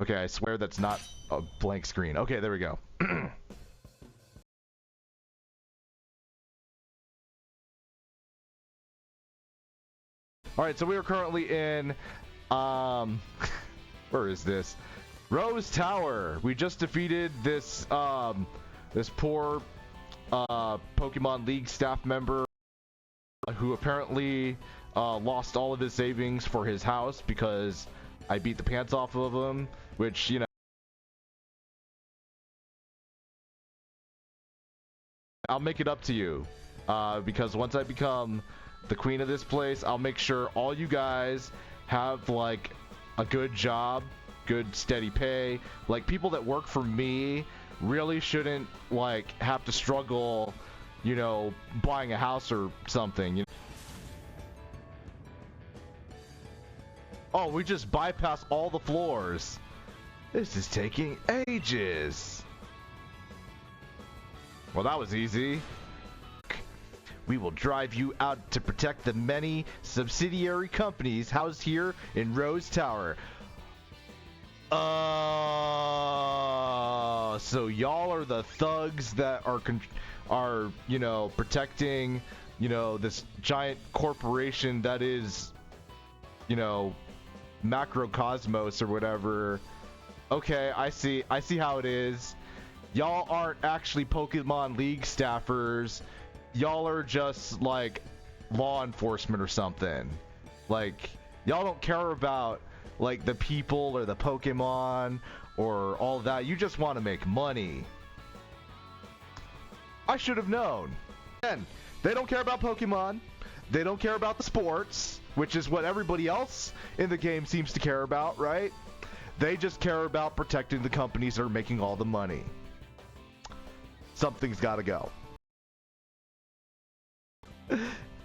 Okay, I swear that's not a blank screen. Okay, there we go. Alright, so we are currently in, where is this? Rose Tower. We just defeated this, this poor, Pokemon League staff member who apparently, lost all of his savings for his house because I beat the pants off of him, which, you know, I'll make it up to you, because once I become the queen of this place, I'll make sure all you guys have like a good job, good steady pay. Like people that work for me really shouldn't like have to struggle, you know, buying a house or something. You know? Oh, we just bypassed all the floors. This is taking ages. Well, that was easy. We will drive you out to protect the many subsidiary companies housed here in Rose Tower. So y'all are the thugs that are, you know, protecting, you know, this giant corporation that is, you know, Macrocosmos or whatever. Okay, I see how it is. Y'all aren't actually Pokemon League staffers. Y'all are just like law enforcement or something. Like y'all don't care about like the people or the Pokemon or all that. You just want to make money. I should have known. And they don't care about Pokemon. They don't care about the sports, which is what everybody else in the game seems to care about, right? They just care about protecting the companies that are making all the money. Something's got to go.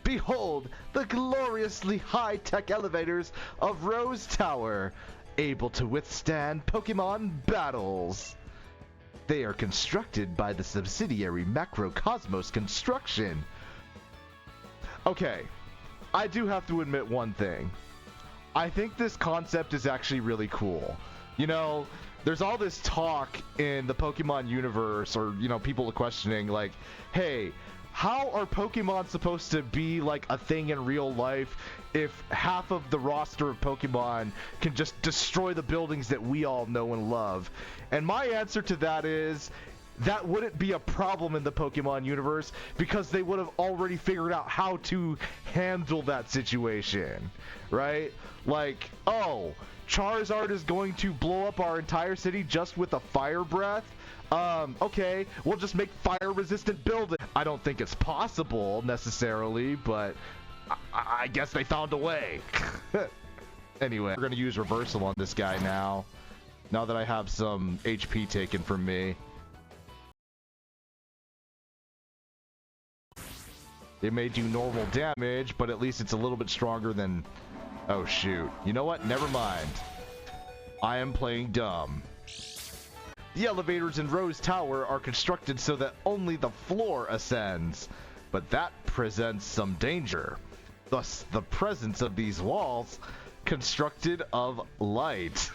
Behold the gloriously high-tech elevators of Rose Tower, able to withstand Pokemon battles. They are constructed by the subsidiary Macrocosmos Construction. Okay, I do have to admit one thing. I think this concept is actually really cool. You know, there's all this talk in the Pokemon universe, or, you know, people are questioning, like, hey, how are Pokemon supposed to be like a thing in real life if half of the roster of Pokemon can just destroy the buildings that we all know and love? And my answer to that is that wouldn't be a problem in the Pokemon universe because they would have already figured out how to handle that situation, right? Like, oh, Charizard is going to blow up our entire city just with a fire breath? Okay, we'll just make fire-resistant buildings. I don't think it's possible, necessarily, but I guess they found a way. Anyway, we're gonna use reversal on this guy now that I have some HP taken from me. It may do normal damage, but at least it's a little bit stronger than... Oh, shoot. You know what? Never mind. I am playing dumb. The elevators in Rose Tower are constructed so that only the floor ascends, but that presents some danger. Thus, the presence of these walls constructed of light.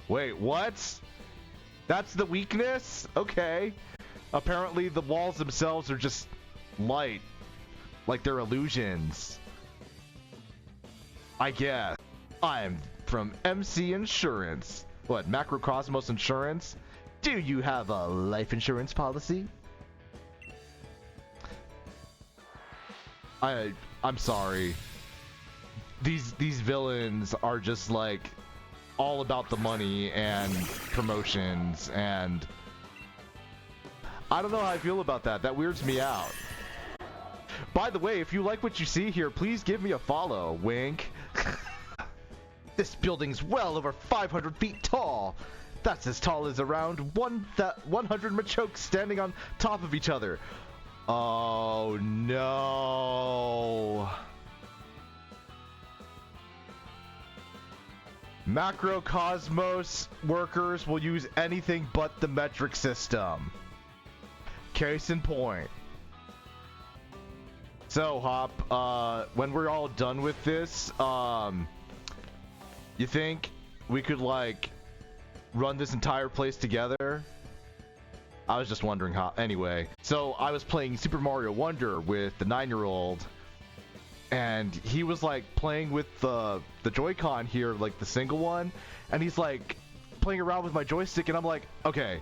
Wait, what? That's the weakness? Okay. Apparently the walls themselves are just light. Like they're illusions. I guess. I'm from MC Insurance. What, Macrocosmos Insurance? Do you have a life insurance policy? I'm sorry. These villains are just like all about the money and promotions, and I don't know how I feel about that. That weirds me out. By the way, if you like what you see here, please give me a follow. Wink. This building's well over 500 feet tall. That's as tall as around 100 Machokes standing on top of each other. Oh no. Macrocosmos workers will use anything but the metric system. Case in point. So, Hop, when we're all done with this, you think we could, like, run this entire place together? I was just wondering how. Anyway, so I was playing Super Mario Wonder with the 9-year-old, and he was like playing with the Joy-Con here, like the single one, and he's like playing around with my joystick, and I'm like, okay,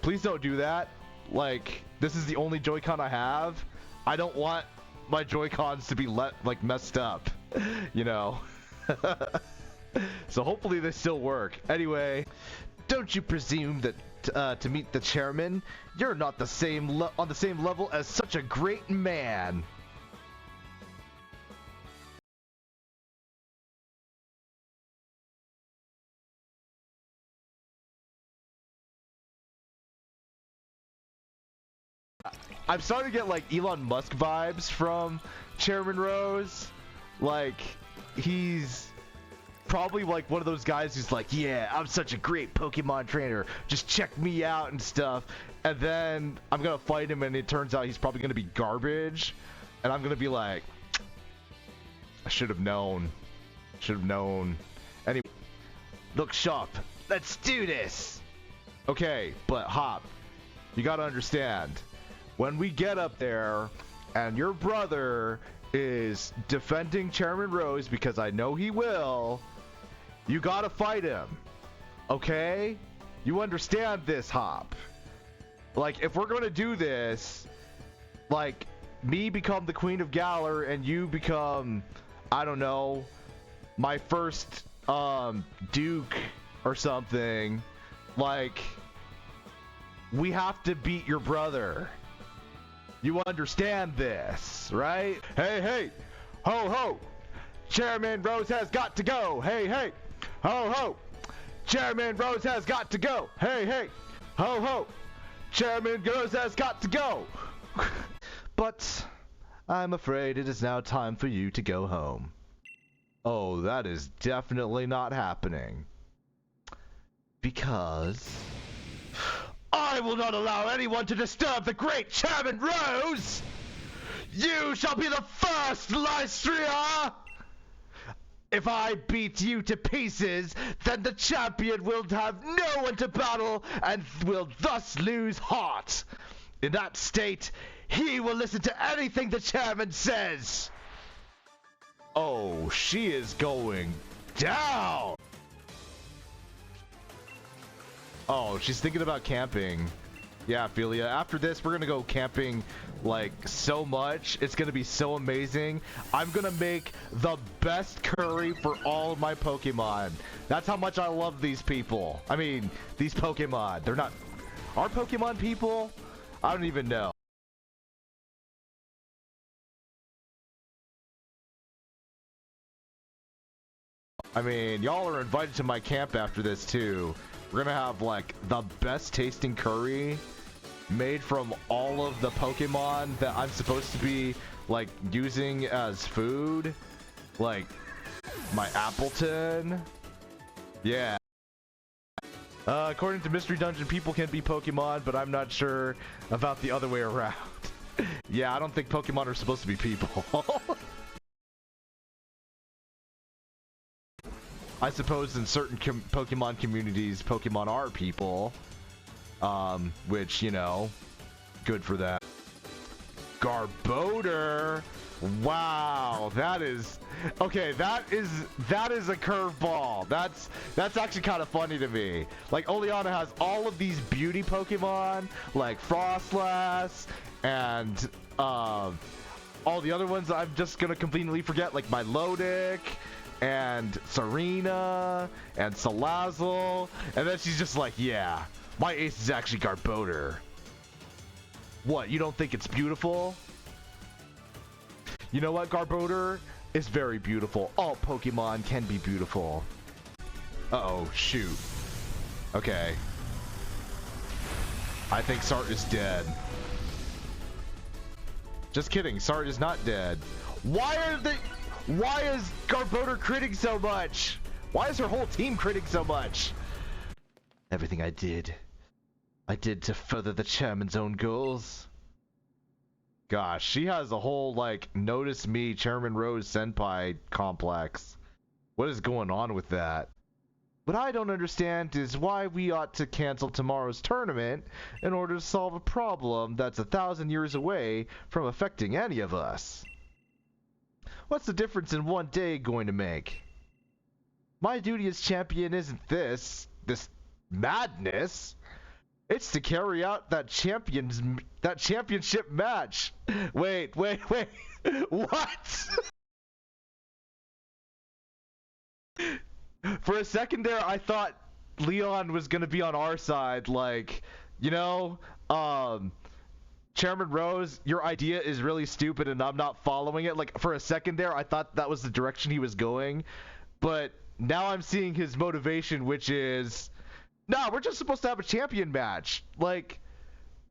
please don't do that. Like, this is the only Joy-Con I have. I don't want my Joy-Cons to be messed up, you know. So hopefully they still work. Anyway, don't you presume that to meet the chairman, you're not on the same level as such a great man. I'm starting to get like Elon Musk vibes from Chairman Rose. Like, he's probably like one of those guys who's like, yeah, I'm such a great Pokemon trainer, just check me out and stuff. And then I'm gonna fight him, and it turns out he's probably gonna be garbage, and I'm gonna be like, I should have known. Anyway, look sharp. Let's do this. Okay, but Hop, you gotta understand, when we get up there and your brother is defending Chairman Rose, because I know he will, you gotta fight him. Okay? You understand this, Hop? Like, if we're gonna do this, like, me become the Queen of Galar and you become, I don't know, my first Duke or something, like, we have to beat your brother. You understand this, right? Hey, hey, ho, ho, Chairman Rose has got to go. Hey, hey, ho, ho, Chairman Rose has got to go. Hey, hey, ho, ho, Chairman Rose has got to go. But I'm afraid it is now time for you to go home. Oh, that is definitely not happening. Because I will not allow anyone to disturb the great Chairman Rose! You shall be the first, Lystria! If I beat you to pieces, then the champion will have no one to battle and will thus lose heart. In that state, he will listen to anything the chairman says. Oh, she is going down! Oh, she's thinking about camping. Yeah, Ophelia. After this, we're gonna go camping, like, so much. It's gonna be so amazing. I'm gonna make the best curry for all of my Pokemon. That's how much I love these people. I mean, these Pokemon. They're not... Are Pokemon people? I don't even know. I mean, y'all are invited to my camp after this, too. We're gonna have, like, the best tasting curry made from all of the Pokemon that I'm supposed to be, like, using as food. Like, my Appleton. Yeah. According to Mystery Dungeon, people can be Pokemon, but I'm not sure about the other way around. Yeah, I don't think Pokemon are supposed to be people. I suppose in certain Pokemon communities, Pokemon are people. Which, you know, good for that. Garbodor! Wow, that is... Okay, that is a curveball. That's actually kind of funny to me. Like, Oleana has all of these beauty Pokemon, like Frostlass, and, all the other ones I'm just gonna completely forget, like my Milotic, and Serena, and Salazzle, and then she's just like, yeah, my ace is actually Garbodor. What, you don't think it's beautiful? You know what, Garbodor is very beautiful. All Pokemon can be beautiful. Uh-oh, shoot. Okay. I think Sart is dead. Just kidding, Sart is not dead. Why is Garbodor critting so much? Why is her whole team critting so much? Everything I did to further the chairman's own goals. Gosh, she has a whole, like, notice me, Chairman Rose Senpai complex. What is going on with that? What I don't understand is why we ought to cancel tomorrow's tournament in order to solve a problem that's 1,000 years away from affecting any of us. What's the difference in one day going to make? My duty as champion isn't this madness. It's to carry out that championship match. Wait. What? For a second there, I thought Leon was gonna be on our side. Like, you know, Chairman Rose, your idea is really stupid and I'm not following it. Like, for a second there, I thought that was the direction he was going. But now I'm seeing his motivation, which is, nah, we're just supposed to have a champion match. Like,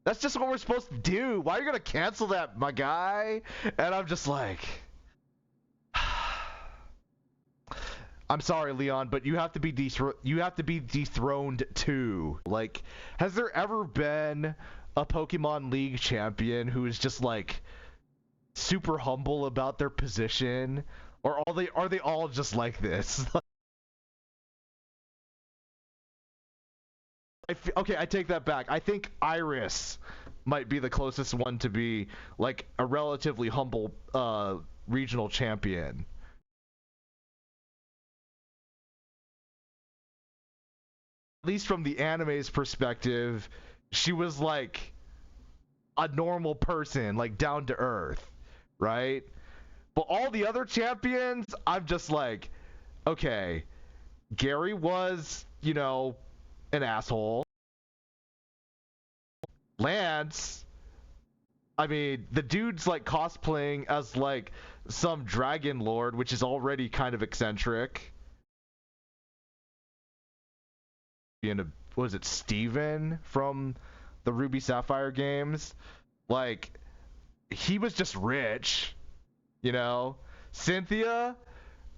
that's just what we're supposed to do. Why are you gonna cancel that, my guy? And I'm just like, I'm sorry, Leon, but you have to be dethroned too. Like, has there ever been a Pokemon League champion who is just like super humble about their position, or are they all just like this? Okay, I take that back. I think Iris might be the closest one to be like a relatively humble regional champion. At least from the anime's perspective, she was like a normal person, like down to earth, right? But all the other champions, I'm just like, okay, Gary was, you know, an asshole. Lance, I mean, the dude's like cosplaying as like some dragon lord, which is already kind of eccentric. And was it Steven from the Ruby Sapphire games? Like, he was just rich, you know? Cynthia,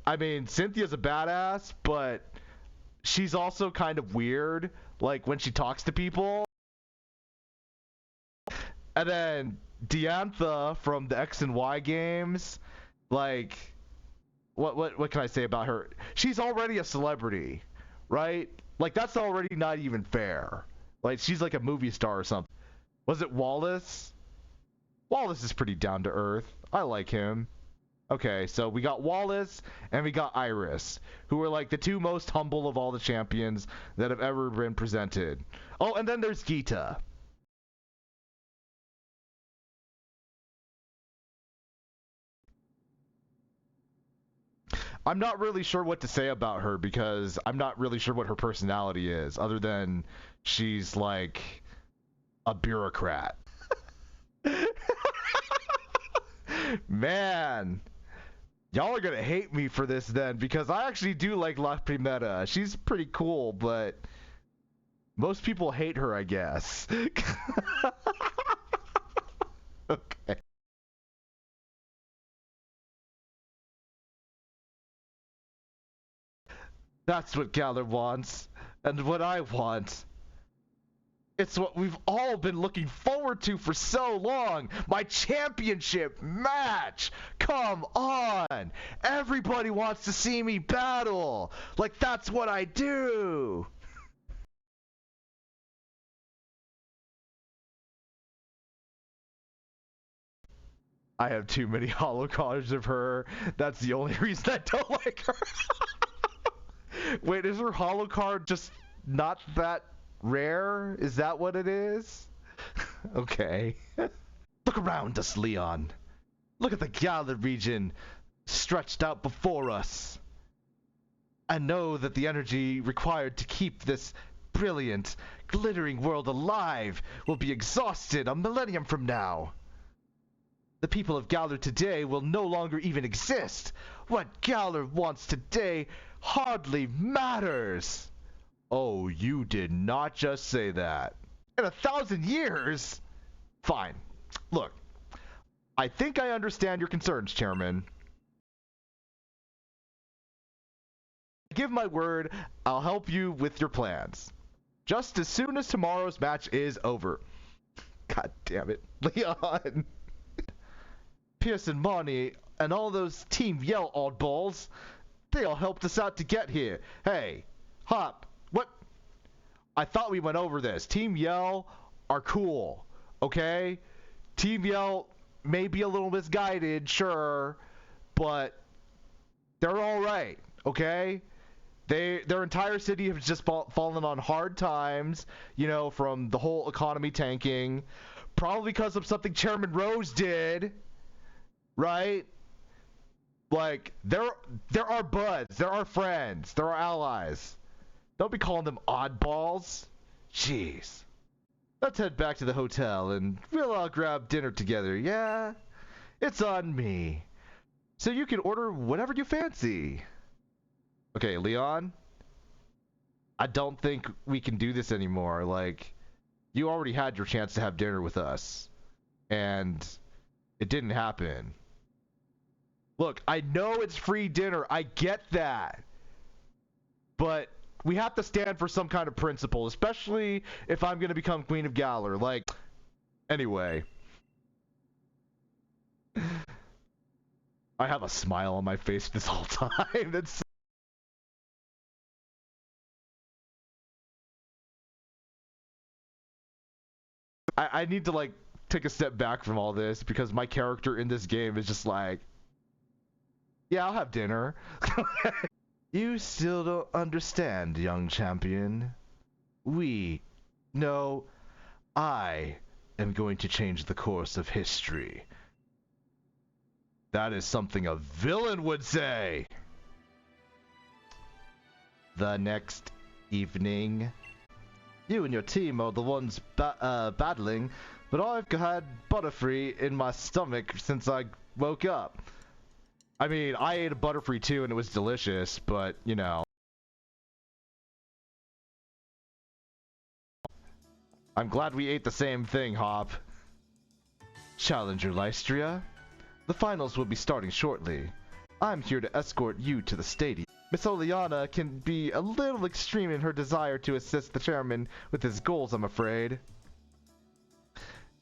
I mean, Cynthia's a badass, but she's also kind of weird, like when she talks to people. And then Diantha from the X and Y games, like, what can I say about her? She's already a celebrity, right? Like, that's already not even fair. Like, she's like a movie star or something. Was it Wallace? Wallace is pretty down to earth. I like him. Okay, so we got Wallace and we got Iris, who are like the two most humble of all the champions that have ever been presented. Oh, and then there's Geeta. I'm not really sure what to say about her because I'm not really sure what her personality is, other than she's like a bureaucrat. Man, y'all are gonna hate me for this then, because I actually do like La Primera. She's pretty cool, but most people hate her, I guess. Okay. That's what Galler wants, and what I want. It's what we've all been looking forward to for so long. My championship match. Come on. Everybody wants to see me battle. Like, that's what I do. I have too many holo cards of her. That's the only reason I don't like her. Wait, is her holo card just not that rare? Is that what it is? Okay. Look around us, Leon. Look at the Galar region stretched out before us. I know that the energy required to keep this brilliant, glittering world alive will be exhausted a millennium from now. The people of Galar today will no longer even exist. What Galar wants today hardly matters. Oh, you did not just say that. In 1,000 years? Fine. Look, I think I understand your concerns, Chairman. I give my word, I'll help you with your plans. Just as soon as tomorrow's match is over. God damn it, Leon. Pierce and Marnie and all those Team Yell oddballs, they all helped us out to get here. Hey, Hop, what? I thought we went over this. Team Yell are cool, okay? Team Yell may be a little misguided, sure, but they're alright, okay? Their entire city has just fallen on hard times, you know, from the whole economy tanking. Probably because of something Chairman Rose did, right? Like, they're our buds, they're our friends, they're our allies. Don't be calling them oddballs. Jeez. Let's head back to the hotel and we'll all grab dinner together, yeah? It's on me. So you can order whatever you fancy. Okay, Leon? I don't think we can do this anymore. Like, you already had your chance to have dinner with us. And it didn't happen. Look, I know it's free dinner. I get that. But we have to stand for some kind of principle, especially if I'm going to become Queen of Galar. Like, anyway. I have a smile on my face this whole time. That's I need to, like, take a step back from all this because my character in this game is just like, yeah, I'll have dinner. You still don't understand, young champion. No, I am going to change the course of history. That is something a villain would say. The next evening, you and your team are the ones battling, but I've had Butterfree in my stomach since I woke up. I mean, I ate a Butterfree too and it was delicious, but, you know. I'm glad we ate the same thing, Hop. Challenger Lystria, the finals will be starting shortly. I'm here to escort you to the stadium. Miss Oleana can be a little extreme in her desire to assist the chairman with his goals, I'm afraid.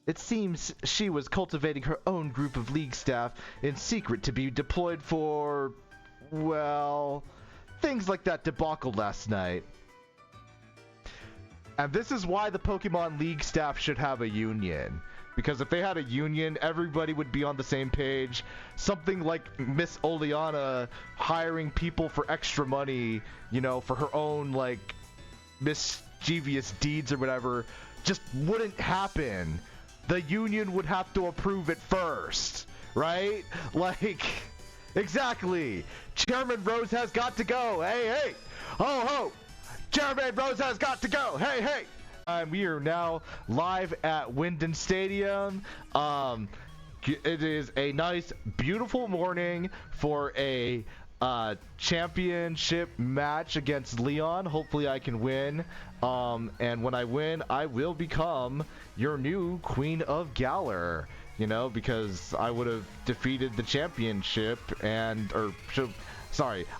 It seems she was cultivating her own group of league staff in secret to be deployed for, well, things like that debacle last night. And this is why the Pokemon League staff should have a union. Because if they had a union, everybody would be on the same page. Something like Miss Oleana hiring people for extra money, you know, for her own, like, mischievous deeds or whatever, just wouldn't happen. The union would have to approve it first, right? Like, exactly. Chairman Rose has got to go. Hey, hey. Ho, ho. Chairman Rose has got to go. Hey, hey. We are now live at Winden Stadium. It is a nice, beautiful morning for a championship match against Leon. Hopefully I can win. And when I win, I will become your new Queen of Galar. You know, because I would have defeated the championship I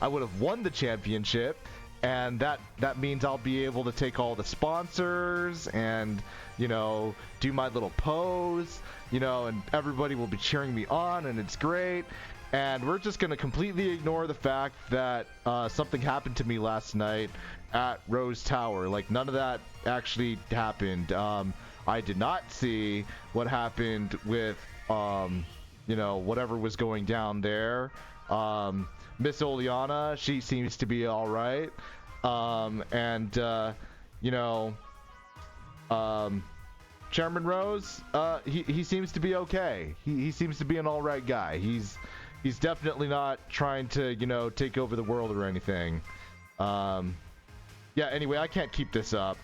would have won the championship. And that means I'll be able to take all the sponsors and, you know, do my little pose, you know, and everybody will be cheering me on, and it's great. And we're just going to completely ignore the fact that something happened to me last night at Rose Tower. Like, none of that actually happened. I did not see what happened with, you know, whatever was going down there. Miss Oleana, she seems to be alright. You know, Chairman Rose, he seems to be okay. He seems to be an alright guy. He's definitely not trying to, you know, take over the world or anything. Yeah, anyway, I can't keep this up.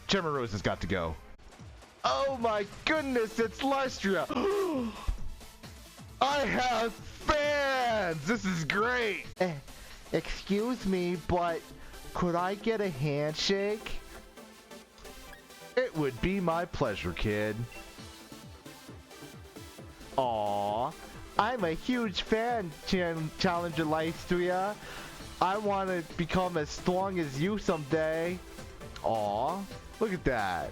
Chairman Rose has got to go. Oh my goodness, it's Lystria! I have fans! This is great! Excuse me, but could I get a handshake? It would be my pleasure, kid. Aww. I'm a huge fan, Challenger Lystria. I want to become as strong as you someday. Aww. Look at that.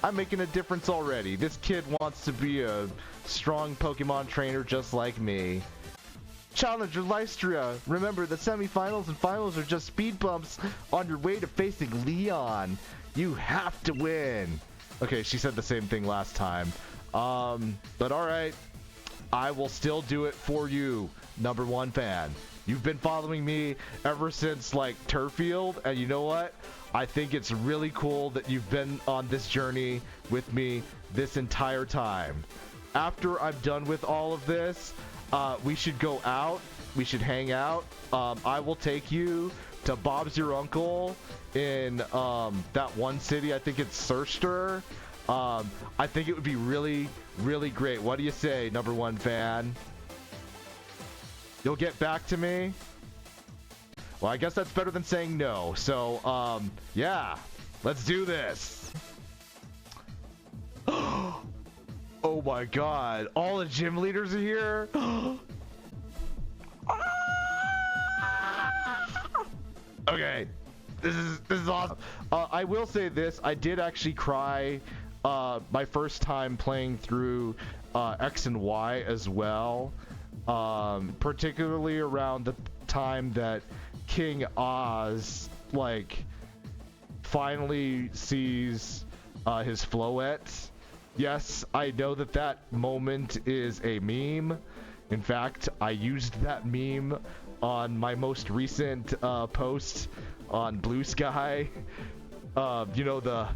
I'm making a difference already. This kid wants to be a strong Pokemon trainer just like me. Challenger Lystria. Remember, the semifinals and finals are just speed bumps on your way to facing Leon. You have to win. Okay, she said the same thing last time. But alright. I will still do it for you, #1 fan. You've been following me ever since, like, Turffield, and you know what? I think it's really cool that you've been on this journey with me this entire time. After I'm done with all of this, we should go out. We should hang out. I will take you to Bob's Your Uncle in that one city. I think it's Surster. I think it would be really, really great. What do you say, #1 fan? You'll get back to me? Well, I guess that's better than saying no. So, yeah, let's do this. Oh my god, all the gym leaders are here? Okay, this is awesome. I will say this, I did actually cry my first time playing through X and Y as well, particularly around the time that King Oz, like, finally sees his Floette. Yes, I know that that moment is a meme. In fact, I used that meme on my most recent post on Blue Sky. You know,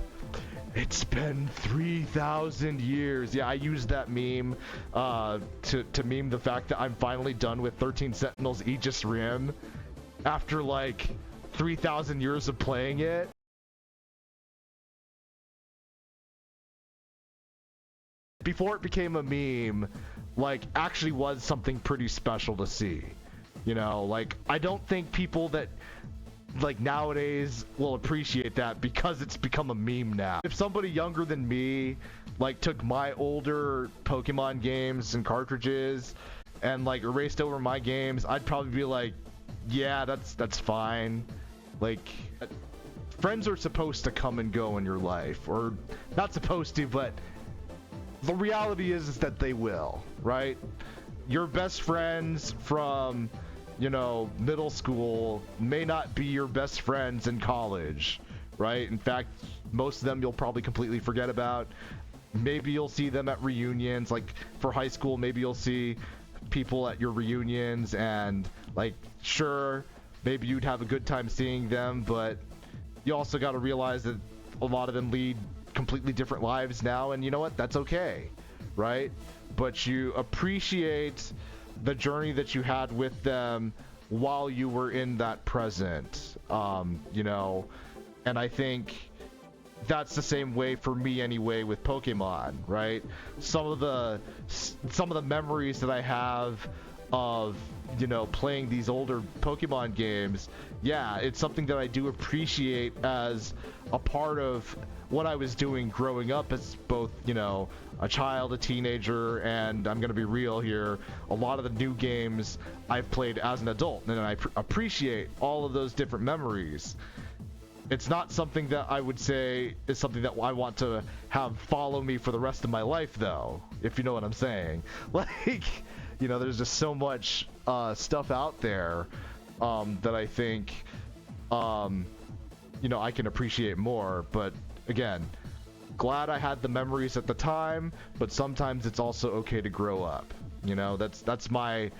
it's been 3,000 years. Yeah, I used that meme to meme the fact that I'm finally done with 13 Sentinels Aegis Rim after like 3,000 years of playing it. Before it became a meme, like, actually was something pretty special to see. You know, like, I don't think people that, like, nowadays will appreciate that because it's become a meme now. If somebody younger than me, like, took my older Pokemon games and cartridges and, like, erased over my games, I'd probably be like, yeah, that's fine. Like, friends are supposed to come and go in your life. Or, not supposed to, but the reality is that they will, right? Your best friends from, you know, middle school may not be your best friends in college, right? In fact, most of them you'll probably completely forget about. Maybe you'll see them at reunions. Like, for high school, maybe you'll see people at your reunions and, like, sure, maybe you'd have a good time seeing them, but you also got to realize that a lot of them lead completely different lives now, and you know what? That's okay, right? But you appreciate the journey that you had with them while you were in that present, you know, and I think that's the same way for me anyway with Pokemon, right? Some of the memories that I have of, you know, playing these older Pokemon games, yeah, it's something that I do appreciate as a part of what I was doing growing up as both, you know, a child, a teenager, and I'm gonna be real here, a lot of the new games I've played as an adult, and I appreciate all of those different memories. It's not something that I would say is something that I want to have follow me for the rest of my life, though, if you know what I'm saying. Like, you know, there's just so much stuff out there that I think, you know, I can appreciate more, but again, glad I had the memories at the time, but sometimes it's also okay to grow up. You know, that's my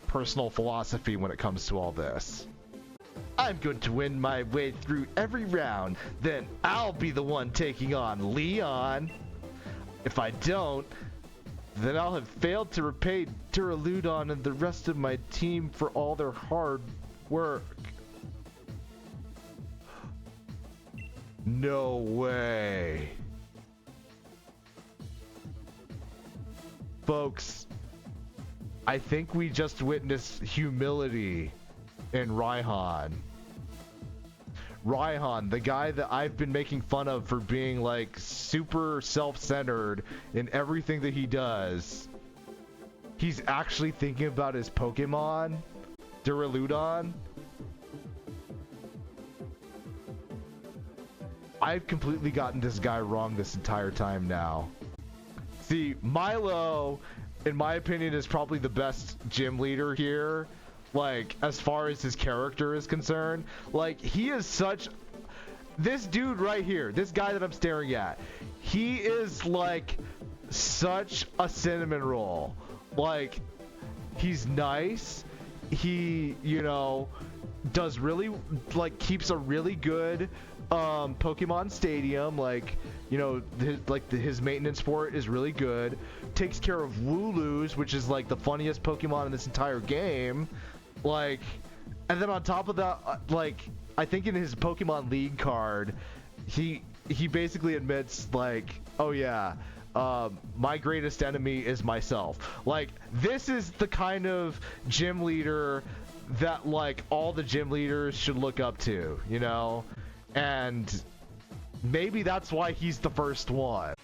personal philosophy when it comes to all this. I'm going to win my way through every round, then I'll be the one taking on Leon. If I don't, then I'll have failed to repay Duraludon and the rest of my team for all their hard work. No way. Folks, I think we just witnessed humility in Raihan. Raihan, the guy that I've been making fun of for being like super self-centered in everything that he does. He's actually thinking about his Pokemon, Duraludon. I've completely gotten this guy wrong this entire time now. See, Milo in my opinion, is probably the best gym leader here. Like, as far as his character is concerned, like, he is such... This dude right here, this guy that I'm staring at, he is, like, such a cinnamon roll. Like, he's nice. He, you know, does really, like, keeps a really good Pokemon Stadium. Like, you know, his maintenance for it is really good. Takes care of Wooloos, which is, like, the funniest Pokemon in this entire game. Like, and then on top of that, like, I think in his Pokemon League card, he basically admits, like, oh yeah, my greatest enemy is myself. Like, this is the kind of gym leader that, like, all the gym leaders should look up to, you know? And maybe that's why he's the first one.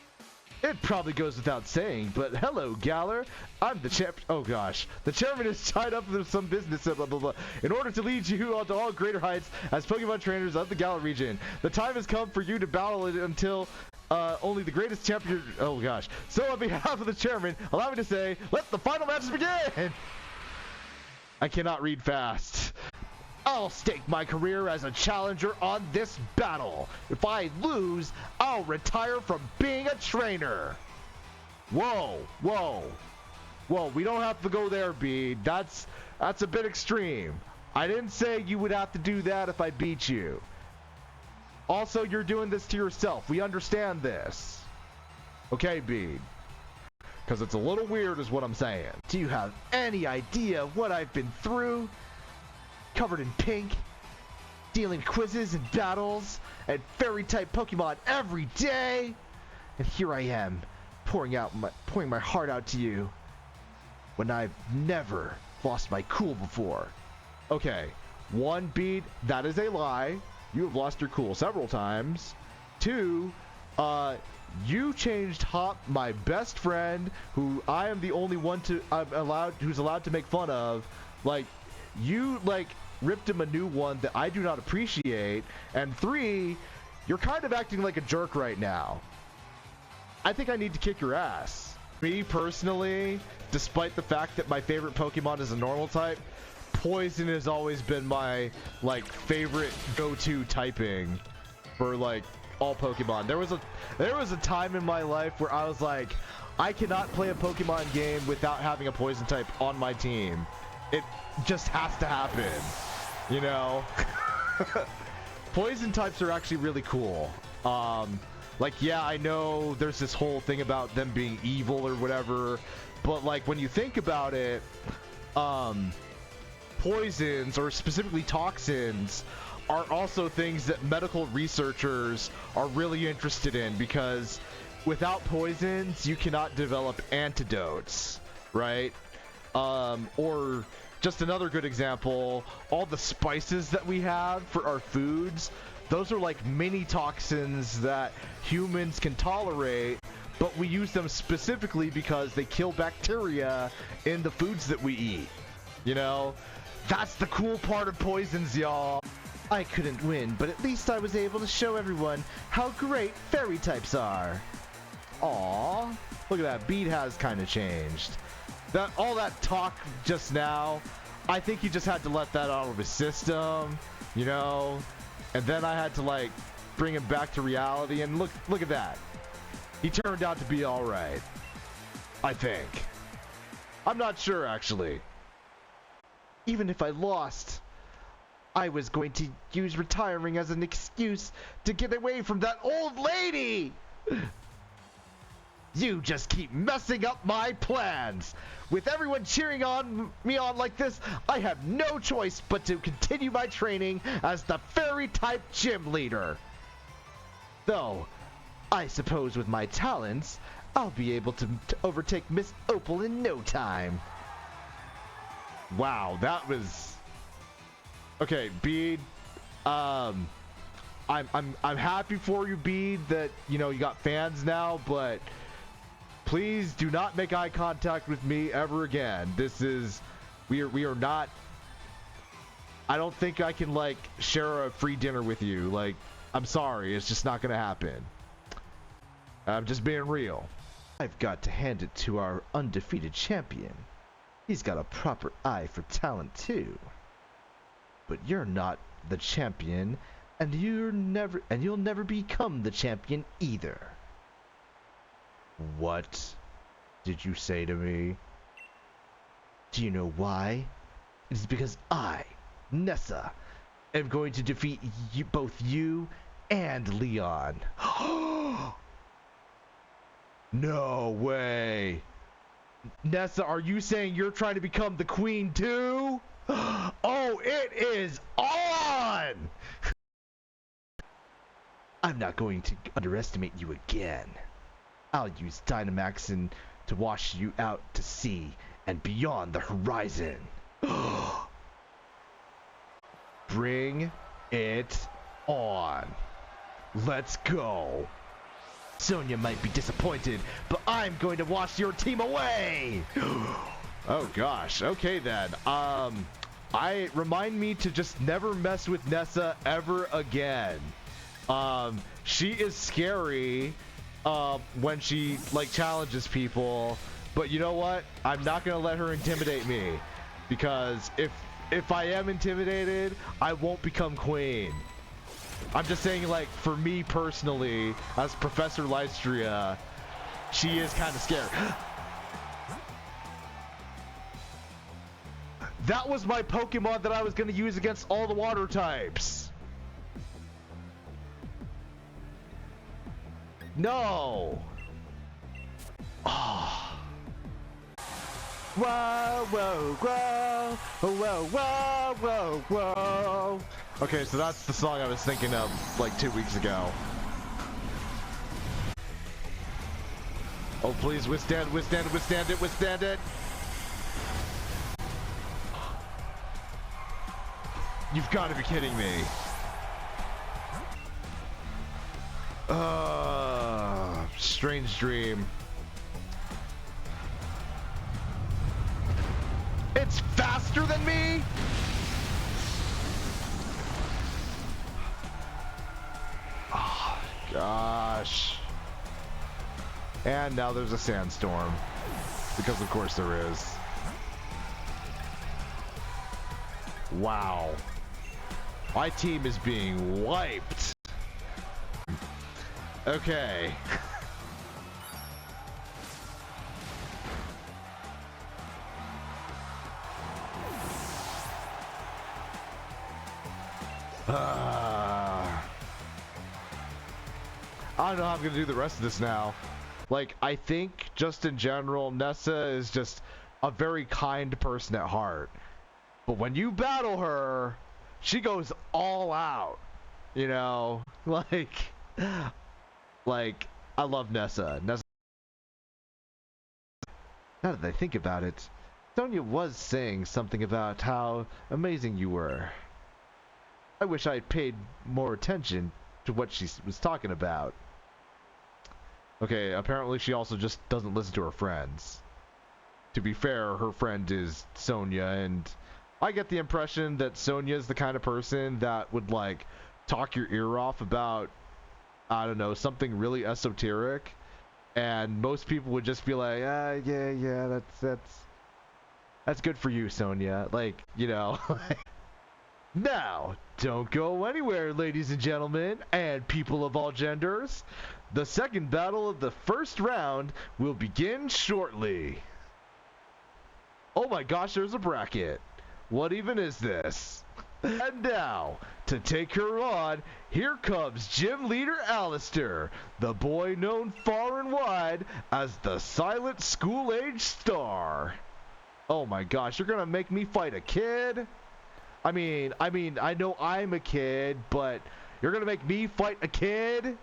It probably goes without saying, but hello, Galar. I'm the champ. Oh gosh, the chairman is tied up with some business. Blah blah blah. In order to lead you on to all greater heights as Pokemon trainers of the Galar region, the time has come for you to battle it until only the greatest champion. Oh gosh. So on behalf of the chairman, allow me to say, let the final matches begin. I cannot read fast. I'll stake my career as a challenger on this battle. If I lose, I'll retire from being a trainer. Whoa, whoa. Whoa, we don't have to go there, Bede. That's a bit extreme. I didn't say you would have to do that if I beat you. Also, you're doing this to yourself. We understand this. Okay, Bede. Because it's a little weird is what I'm saying. Do you have any idea what I've been through? Covered in pink, dealing quizzes and battles, and fairy-type Pokemon every day, and here I am, pouring my heart out to you, when I've never lost my cool before. Okay, 1, Bede, that is a lie. You have lost your cool several times. 2, you changed Hop, my best friend, who I am the only one who's allowed to make fun of. Like, you, like, ripped him a new one that I do not appreciate. And 3, you're kind of acting like a jerk right now. I think I need to kick your ass. Me personally, despite the fact that my favorite Pokemon is a normal type, Poison has always been my, like, favorite go-to typing for, like, all Pokemon. There was a time in my life where I was like, I cannot play a Pokemon game without having a Poison type on my team. It just has to happen, you know? Poison types are actually really cool. Like, yeah, I know there's this whole thing about them being evil or whatever, but, like, when you think about it, poisons, or specifically toxins, are also things that medical researchers are really interested in, because without poisons, you cannot develop antidotes, right? Or just another good example, all the spices that we have for our foods, those are like mini toxins that humans can tolerate, but we use them specifically because they kill bacteria in the foods that we eat. You know? That's the cool part of poisons, y'all. I couldn't win, but at least I was able to show everyone how great fairy types are. Aww. Look at that, Bede has kind of changed. All that talk just now, I think he just had to let that out of his system, you know? And then I had to, like, bring him back to reality, and look at that. He turned out to be alright. I think. I'm not sure, actually. Even if I lost, I was going to use retiring as an excuse to get away from that old lady! You just keep messing up my plans. With everyone cheering me on like this, I have no choice but to continue my training as the fairy-type gym leader. Though, I suppose with my talents, I'll be able to overtake Miss Opal in no time. Wow, that was... Okay, Bede, I'm happy for you, Bede, that, you know, you got fans now, but please do not make eye contact with me ever again. We are not, I don't think I can, like, share a free dinner with you. Like, I'm sorry, it's just not gonna happen. I'm just being real. I've got to hand it to our undefeated champion. He's got a proper eye for talent too. But you're not the champion, and you'll never become the champion either. What did you say to me? Do you know why? It is because I, Nessa, am going to defeat both you and Leon. No way. Nessa, are you saying you're trying to become the queen too? Oh, it is on! I'm not going to underestimate you again. I'll use Dynamaxin to wash you out to sea and beyond the horizon. Bring it on. Let's go. Sonya might be disappointed, but I'm going to wash your team away. Oh gosh. Okay then. Remind me to just never mess with Nessa ever again. She is scary when she like challenges people, but you know what? I'm not gonna let her intimidate me, because if I am intimidated, I won't become queen. I'm just saying, like, for me personally, as Professor Lystria, she is kind of scary. That was my Pokemon that I was going to use against all the water types. No. Oh. Whoa, whoa, whoa, whoa, whoa, whoa, whoa. Okay, so that's the song I was thinking of like 2 weeks ago. Oh, please withstand, withstand, withstand it, withstand it. You've got to be kidding me. Strange dream. It's faster than me? Oh, gosh. And now there's a sandstorm. Because of course there is. Wow. My team is being wiped. Okay. I don't know how I'm gonna do the rest of this now. Like, I think just in general, Nessa is just a very kind person at heart. But when you battle her, she goes all out. You know, like I love Nessa. Now that I think about it, Sonya was saying something about how amazing you were. I wish I had paid more attention to what she was talking about. Okay, apparently she also just doesn't listen to her friends. To be fair, her friend is Sonya, and I get the impression that Sonya is the kind of person that would, like, talk your ear off about, I don't know, something really esoteric, and most people would just be like, yeah, that's good for you, Sonya. Like, you know. Now, don't go anywhere, ladies and gentlemen, and people of all genders. The second battle of the first round will begin shortly. Oh my gosh, there's a bracket. What even is this? And now, to take her on, here comes Gym Leader Alistair, the boy known far and wide as the Silent School-Age Star. Oh my gosh, you're gonna make me fight a kid? I mean, I know I'm a kid, but you're gonna make me fight a kid?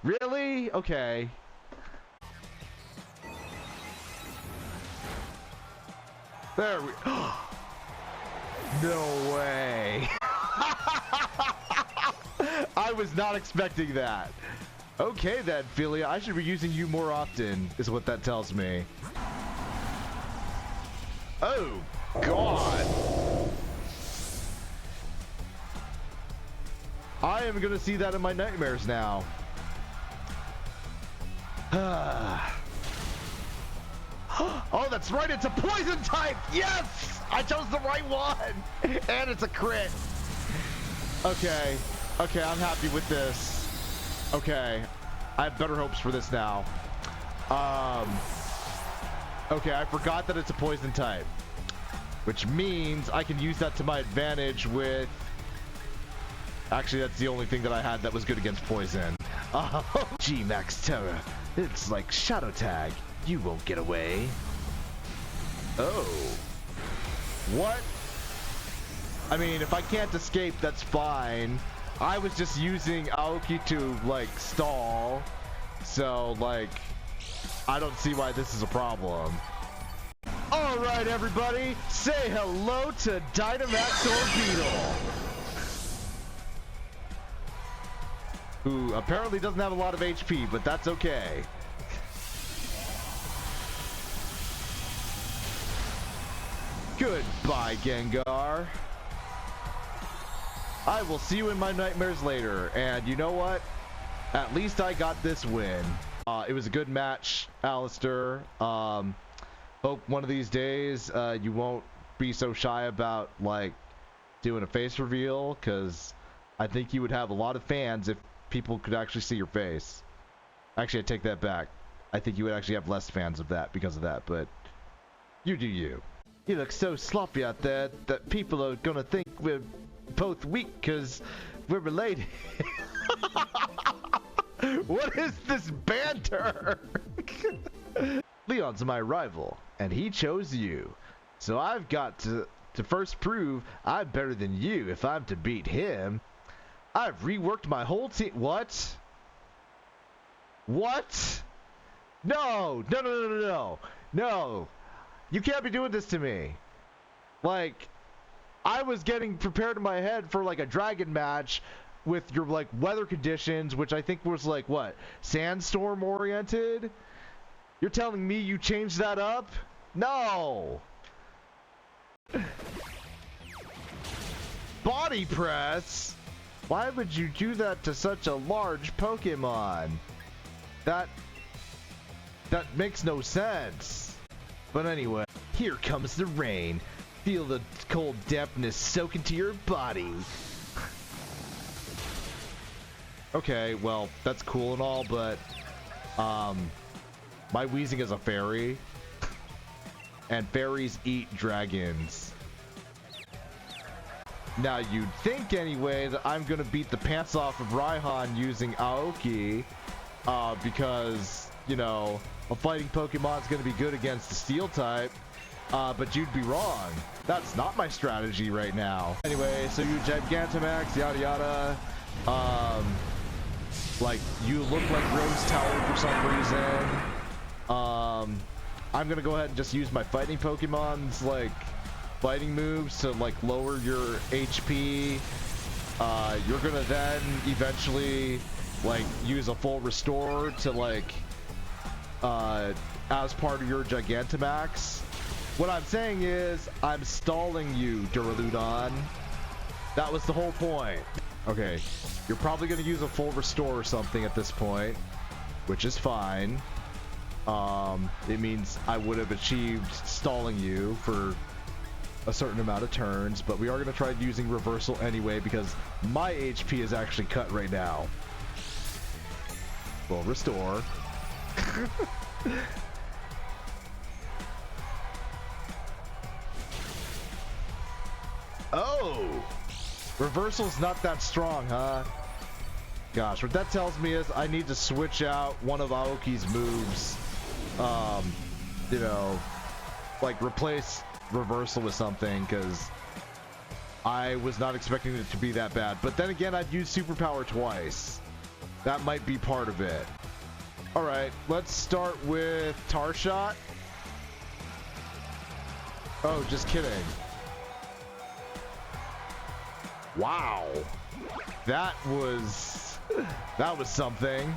Really? Okay. There we... No way. I was not expecting that. Okay then, Philia, I should be using you more often, is what that tells me. Oh, God. I am gonna see that in my nightmares now. Oh, that's right, it's a poison type! Yes! I chose the right one! And it's a crit. Okay, I'm happy with this. Okay, I have better hopes for this now. Okay, I forgot that it's a poison type, which means I can use that to my advantage with... Actually, that's the only thing that I had that was good against poison. Oh, G-Max Terror. It's like Shadow Tag. You won't get away. Oh. What? I mean, if I can't escape, that's fine. I was just using Aoki to, like, stall. So, like, I don't see why this is a problem. Alright, everybody. Say hello to Dynamax Orbeetle, who apparently doesn't have a lot of HP, but that's okay. Goodbye, Gengar. I will see you in my nightmares later, and you know what? At least I got this win. It was a good match, Alistair. Hope one of these days you won't be so shy about, like, doing a face reveal, because I think you would have a lot of fans if people could actually see your face. Actually, I take that back. I think you would actually have less fans of that because of that, but you do you. You look so sloppy out there that people are gonna think we're both weak because we're related. What is this banter? Leon's my rival, and he chose you. So I've got to first prove I'm better than you if I'm to beat him. I've reworked my whole team. What? What? No. No. You can't be doing this to me. Like, I was getting prepared in my head for, like, a dragon match with your, like, weather conditions, which I think was, like, what? Sandstorm oriented? You're telling me you changed that up? No. Body press? Why would you do that to such a large Pokemon? That makes no sense. But anyway, here comes the rain. Feel the cold dampness soak into your body. Okay, well, that's cool and all, but my Weezing is a fairy, and fairies eat dragons. Now, you'd think anyway that I'm gonna beat the pants off of Raihan using Aoki, because, you know, a fighting Pokemon's gonna be good against the Steel type, but you'd be wrong. That's not my strategy right now. Anyway, so you Gigantamax, yada yada. Like, you look like Rose Tower for some reason. I'm gonna go ahead and just use my fighting Pokemon's, like, fighting moves to, like, lower your HP. You're gonna then eventually, like, use a full restore to, like, as part of your Gigantamax. What I'm saying is, I'm stalling you, Duraludon. That was the whole point. Okay, you're probably gonna use a full restore or something at this point, which is fine. It means I would have achieved stalling you for a certain amount of turns, but we are gonna try using reversal anyway because my HP is actually cut right now. Full restore. Oh! Reversal's not that strong, huh? Gosh, what that tells me is I need to switch out one of Aoki's moves. You know, like replace reversal with something, because I was not expecting it to be that bad. But then again, I've used superpower twice. That might be part of it. Alright, let's start with Tar Shot. Oh, just kidding. Wow. That was something.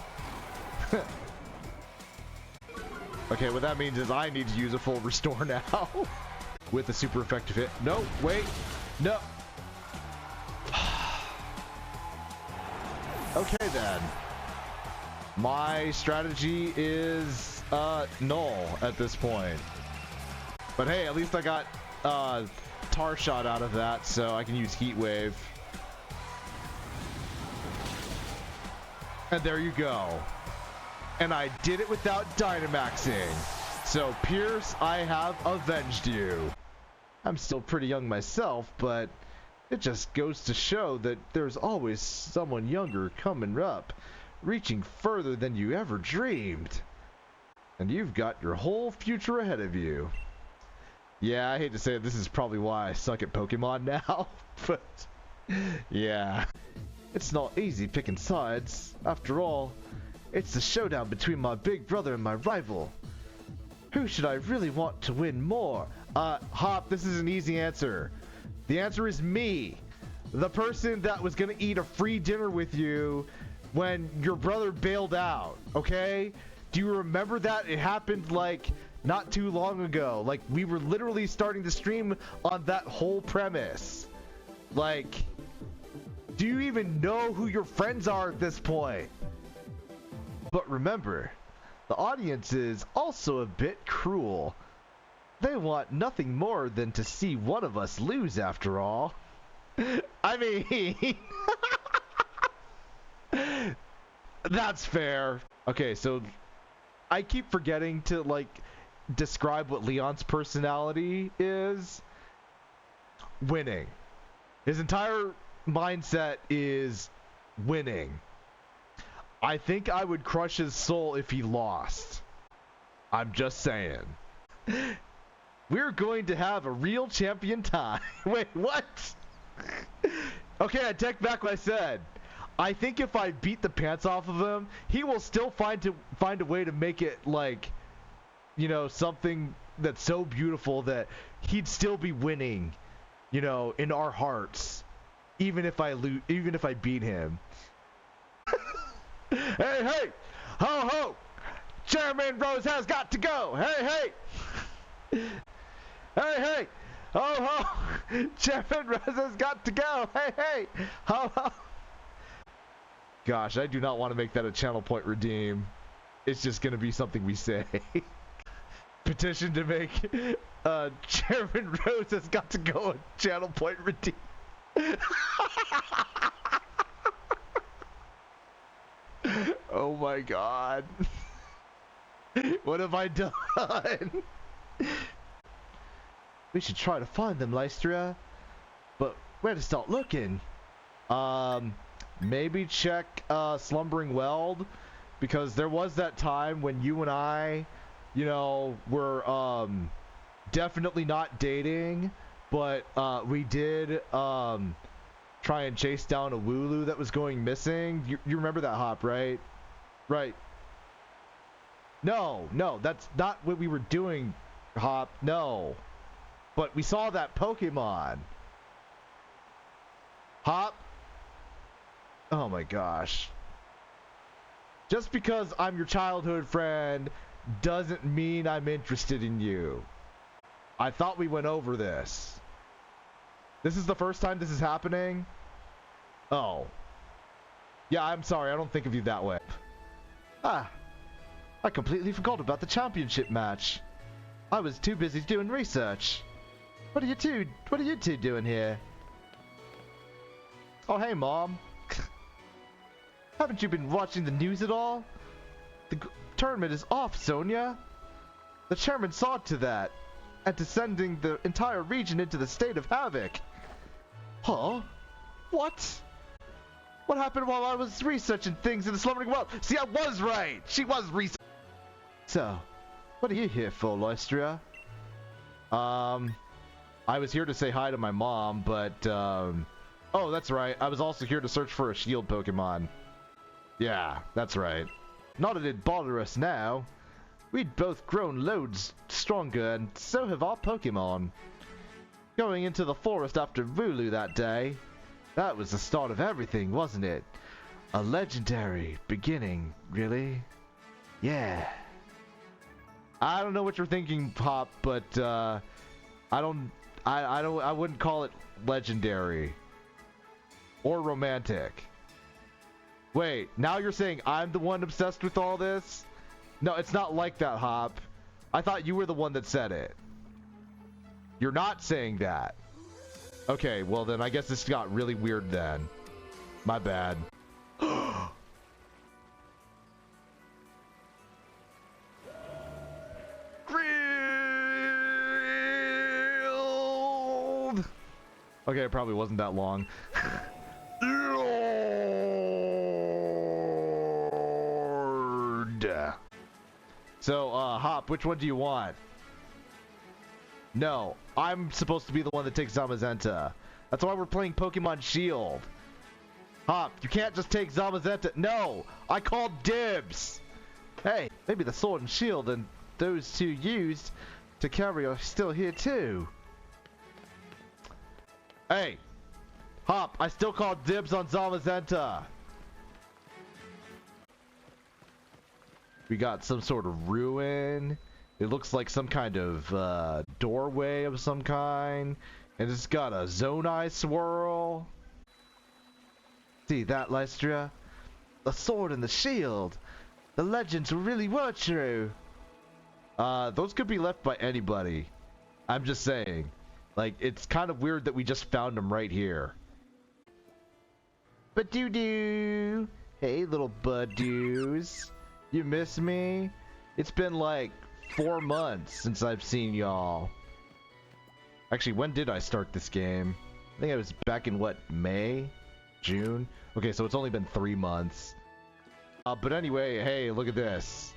Okay, what that means is I need to use a full restore now. With a super effective hit. No, wait. No. Okay then. My strategy is null at this point. But hey, at least I got tar shot out of that, so I can use heat wave. And there you go. And I did it without Dynamaxing. So Pierce, I have avenged you. I'm still pretty young myself, but it just goes to show that there's always someone younger coming up, reaching further than you ever dreamed. And you've got your whole future ahead of you. Yeah, I hate to say it, this is probably why I suck at Pokemon now, but yeah. It's not easy picking sides. After all, it's the showdown between my big brother and my rival. Who should I really want to win more? Hop, this is an easy answer. The answer is me. The person that was gonna eat a free dinner with you when your brother bailed out, okay? Do you remember that? It happened like not too long ago. Like we were literally starting to stream on that whole premise. Like, do you even know who your friends are at this point? But remember, the audience is also a bit cruel. They want nothing more than to see one of us lose after all. I mean, that's fair. Okay, so I keep forgetting to like describe what Leon's personality is. Winning. His entire mindset is winning. I think I would crush his soul if he lost. I'm just saying. We're going to have a real champion time. Wait, what? Okay, I take back what I said. I think if I beat the pants off of him, he will still find a way to make it like, you know, something that's so beautiful that he'd still be winning, you know, in our hearts, even if I beat him. Hey, hey, ho, ho! Chairman Rose has got to go. Hey, hey, hey, hey, ho, ho! Chairman Rose has got to go. Hey, hey, ho, ho! Gosh, I do not want to make that a channel point redeem. It's just gonna be something we say. Petition to make Chairman Rose has got to go a channel point redeem. Oh my god. What have I done? We should try to find them, Lystria. But where to start looking? Maybe check Slumbering Weld, because there was that time when you and I, you know, were definitely not dating, but we did try and chase down a Wooloo that was going missing. You remember that, Hop, right? Right. No, that's not what we were doing, Hop. No. But we saw that Pokemon. Hop. Oh my gosh. Just because I'm your childhood friend doesn't mean I'm interested in you. I thought we went over this. This is the first time this is happening? Oh. Yeah, I'm sorry. I don't think of you that way. Ah. I completely forgot about the championship match. I was too busy doing research. What are you two doing here? Oh, hey, Mom. Haven't you been watching the news at all? The tournament is off, Sonia. The chairman saw to that, and to sending the entire region into the state of havoc. Huh? What? What happened while I was researching things in the Slumbering World? See, I was right! She was researching. So, what are you here for, Lystria? I was here to say hi to my mom, but, oh, that's right. I was also here to search for a shield Pokemon. Yeah, that's right. Not that it'd bother us now. We'd both grown loads stronger, and so have our Pokemon. Going into the forest after Wooloo that day, that was the start of everything, wasn't it? A legendary beginning, really? Yeah. I don't know what you're thinking, Pop, but I wouldn't call it legendary or romantic. Wait, now you're saying I'm the one obsessed with all this? No, it's not like that, Hop. I thought you were the one that said it. You're not saying that. Okay, well then I guess this got really weird then. My bad. Grilled! Okay, it probably wasn't that long. Lord. So, Hop, which one do you want? No, I'm supposed to be the one that takes Zamazenta. That's why we're playing Pokemon Shield. Hop, you can't just take Zamazenta. No, I called dibs. Hey, maybe the Sword and Shield and those two used to carry are still here too. Hey, Hop, I still called dibs on Zamazenta. We got some sort of ruin. It looks like some kind of doorway of some kind. And it's got a Zonai swirl. See that, Lystria? The sword and the shield. The legends really were true. Those could be left by anybody. I'm just saying. Like, it's kind of weird that we just found them right here. But doo-doo. Hey, little bud-doos. You miss me? It's been like 4 months since I've seen y'all. Actually, when did I start this game? I think it was back in, what, May? June? Okay, so it's only been 3 months. But anyway, hey, look at this.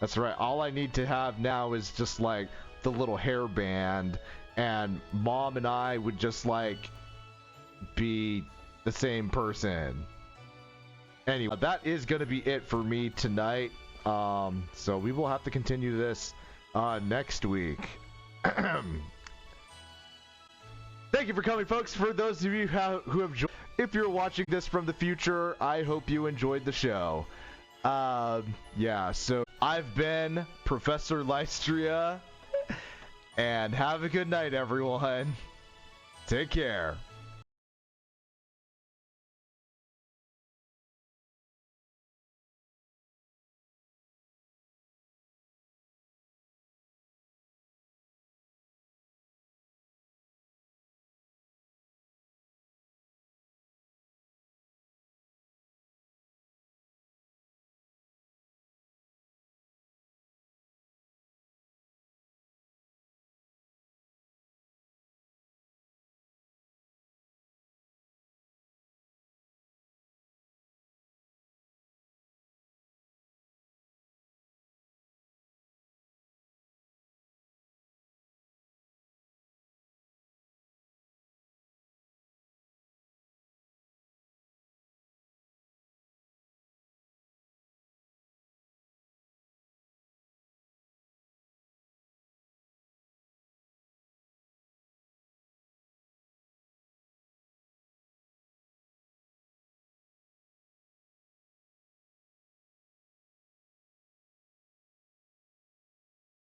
That's right, all I need to have now is just, like, the little hairband, and Mom and I would just, like, be the same person. Anyway, that is gonna be it for me tonight. So we will have to continue this next week. Thank you for coming, folks. For those of you who have joined, if you're watching this from the future, I hope you enjoyed the show. Yeah, so I've been Professor Lystria, and have a good night, everyone. Take care.